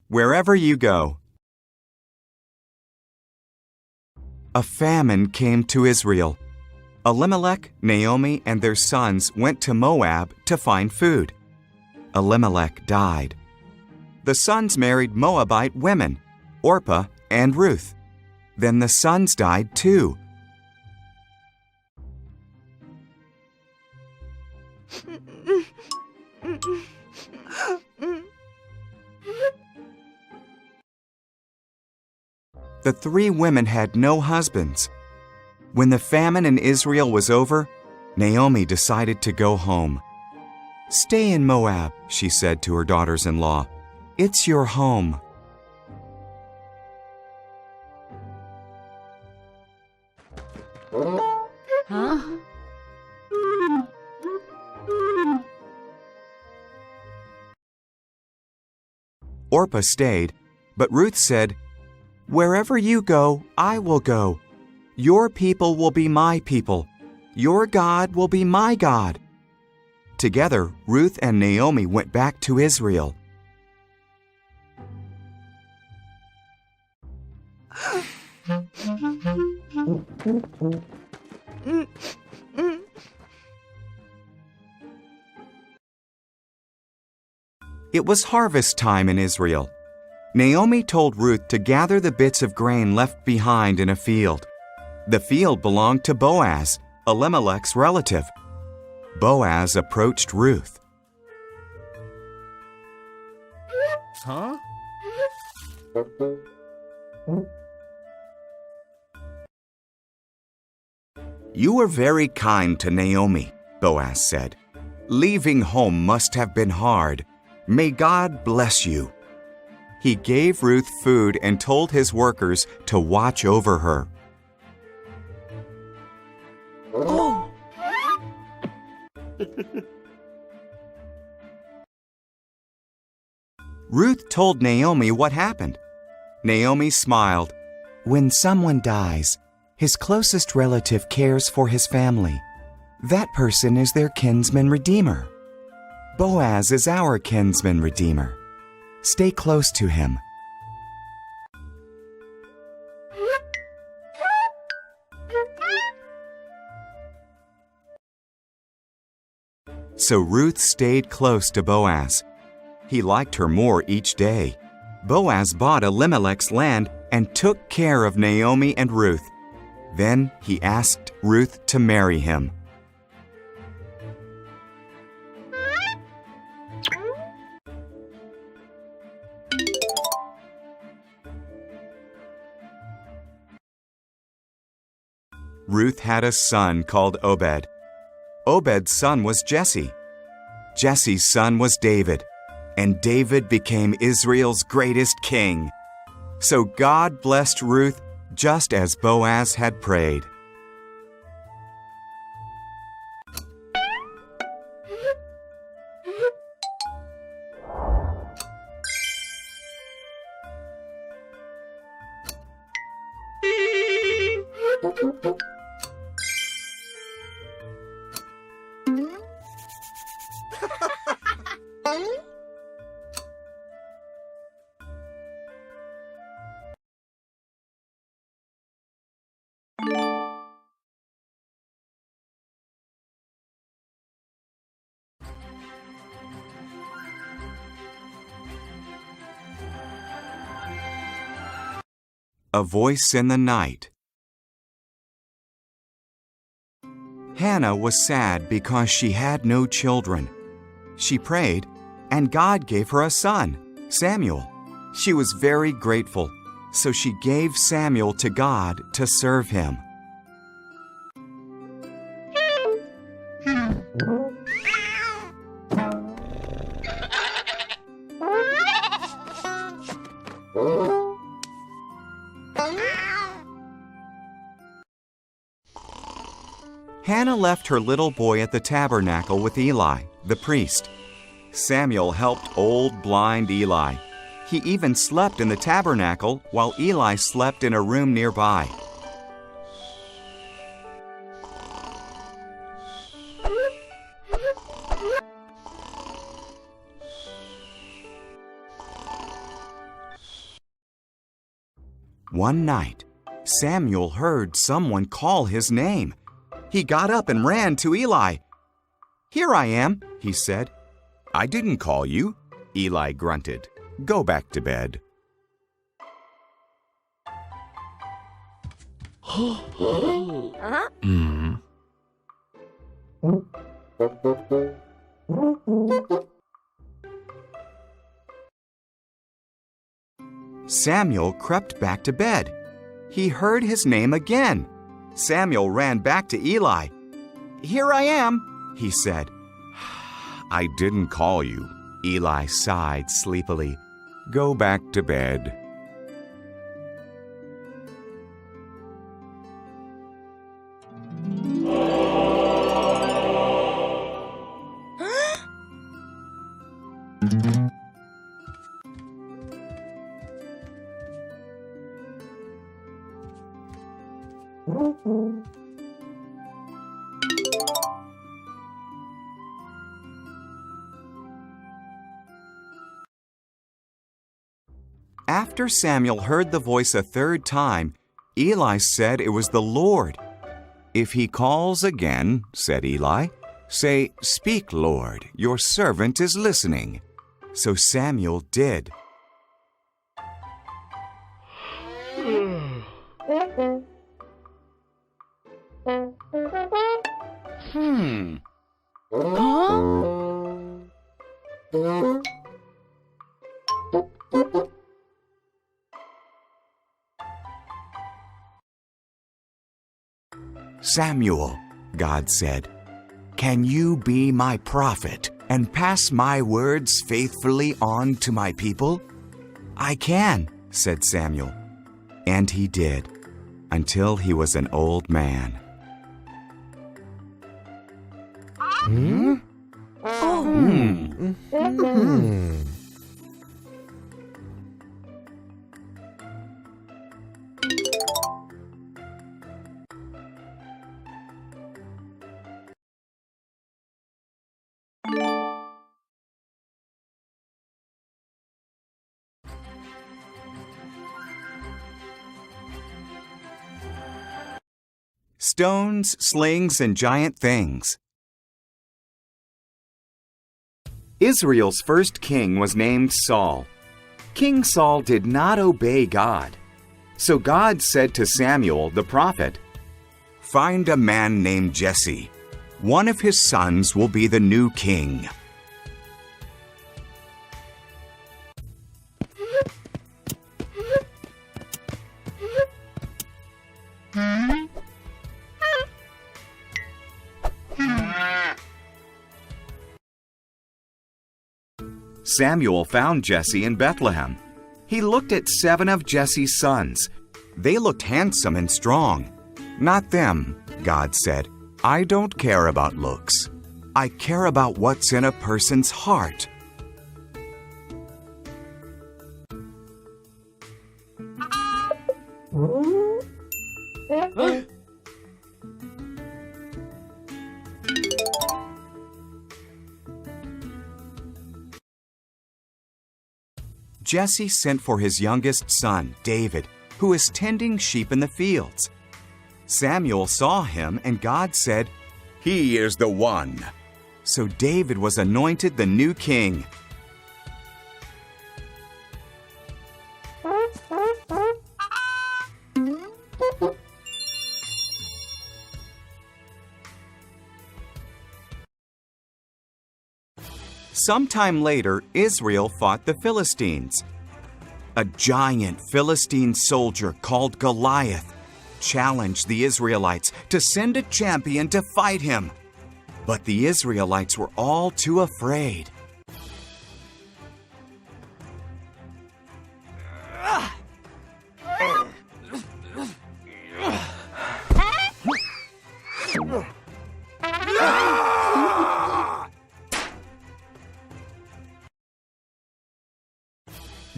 wherever you go. A famine came to Israel. Elimelech, Naomi, and their sons went to Moab to find food. Elimelech died. The sons married Moabite women, Orpah and Ruth. Then the sons died too. The three women had no husbands. When the famine in Israel was over, Naomi decided to go home. "Stay in Moab," she said to her daughters-in-law. "It's your home." Huh? Orpah stayed, but Ruth said, "Wherever you go, I will go. Your people will be my people. Your God will be my God." Together, Ruth and Naomi went back to Israel. It was harvest time in Israel. Naomi told Ruth to gather the bits of grain left behind in a field. The field belonged to Boaz, Elimelech's relative. Boaz approached Ruth. Huh? "You were very kind to Naomi," Boaz said. "Leaving home must have been hard. May God bless you." He gave Ruth food and told his workers to watch over her. Oh! Ruth told Naomi what happened. Naomi smiled. "When someone dies, his closest relative cares for his family. That person is their kinsman redeemer. Boaz is our kinsman redeemer. Stay close to him." So Ruth stayed close to Boaz. He liked her more each day. Boaz bought Elimelech's land and took care of Naomi and Ruth. Then he asked Ruth to marry him. Ruth had a son called Obed. Obed's son was Jesse. Jesse's son was David, and David became Israel's greatest king. So God blessed Ruth just as Boaz had prayed. A voice in the night. Hannah was sad because she had no children. She prayed, and God gave her a son, Samuel. She was very grateful, so she gave Samuel to God to serve him. Hannah left her little boy at the tabernacle with Eli, the priest. Samuel helped old blind Eli. He even slept in the tabernacle while Eli slept in a room nearby. One night, Samuel heard someone call his name. He got up and ran to Eli. "Here I am," he said. "I didn't call you," Eli grunted. "Go back to bed." Samuel crept back to bed. He heard his name again. Samuel ran back to Eli. "Here I am," he said. "I didn't call you," Eli sighed sleepily. "Go back to bed." After Samuel heard the voice a third time, Eli said it was the Lord. "If he calls again," said Eli, "say, 'Speak, Lord, your servant is listening.'" So Samuel did. "Samuel," God said, "can you be my prophet and pass my words faithfully on to my people?" "I can," said Samuel. And he did, until he was an old man. Stones, slings, and giant things. Israel's first king was named Saul. King Saul did not obey God. So God said to Samuel the prophet, "Find a man named Jesse. One of his sons will be the new king." Samuel found Jesse in Bethlehem. He looked at 7 of Jesse's sons. They looked handsome and strong. "Not them," God said. "I don't care about looks. I care about what's in a person's heart." Jesse sent for his youngest son, David, who was tending sheep in the fields. Samuel saw him, and God said, "He is the one." So David was anointed the new king. Sometime later, Israel fought the Philistines. A giant Philistine soldier called Goliath challenged the Israelites to send a champion to fight him. But the Israelites were all too afraid.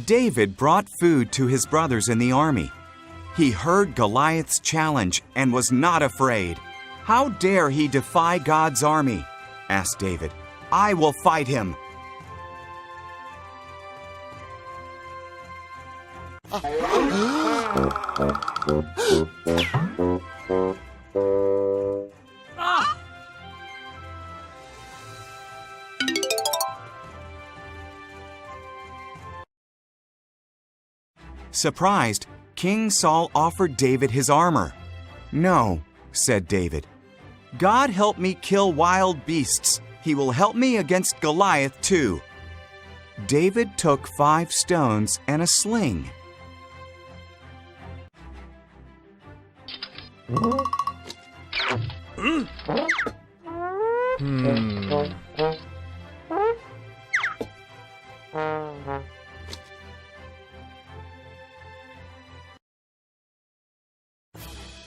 David brought food to his brothers in the army. He heard Goliath's challenge and was not afraid. "How dare he defy God's army?" asked David. "I will fight him." Surprised, King Saul offered David his armor. "No," said David. "God help me kill wild beasts. He will help me against Goliath too." David took 5 stones and a sling.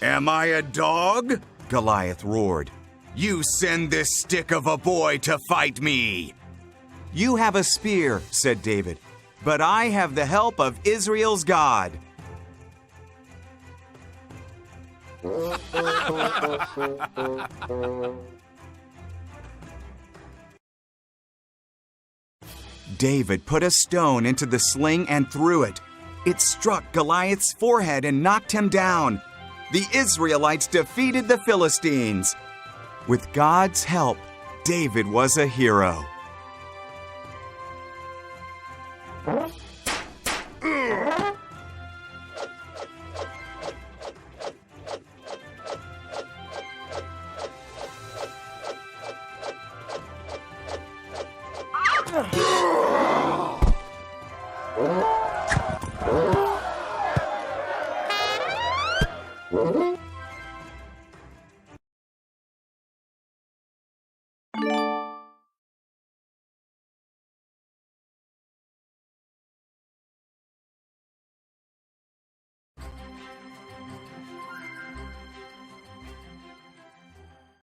"Am I a dog?" Goliath roared. "You send this stick of a boy to fight me." "You have a spear," said David, "but I have the help of Israel's God." David put a stone into the sling and threw it. It struck Goliath's forehead and knocked him down. The Israelites defeated the Philistines. With God's help, David was a hero.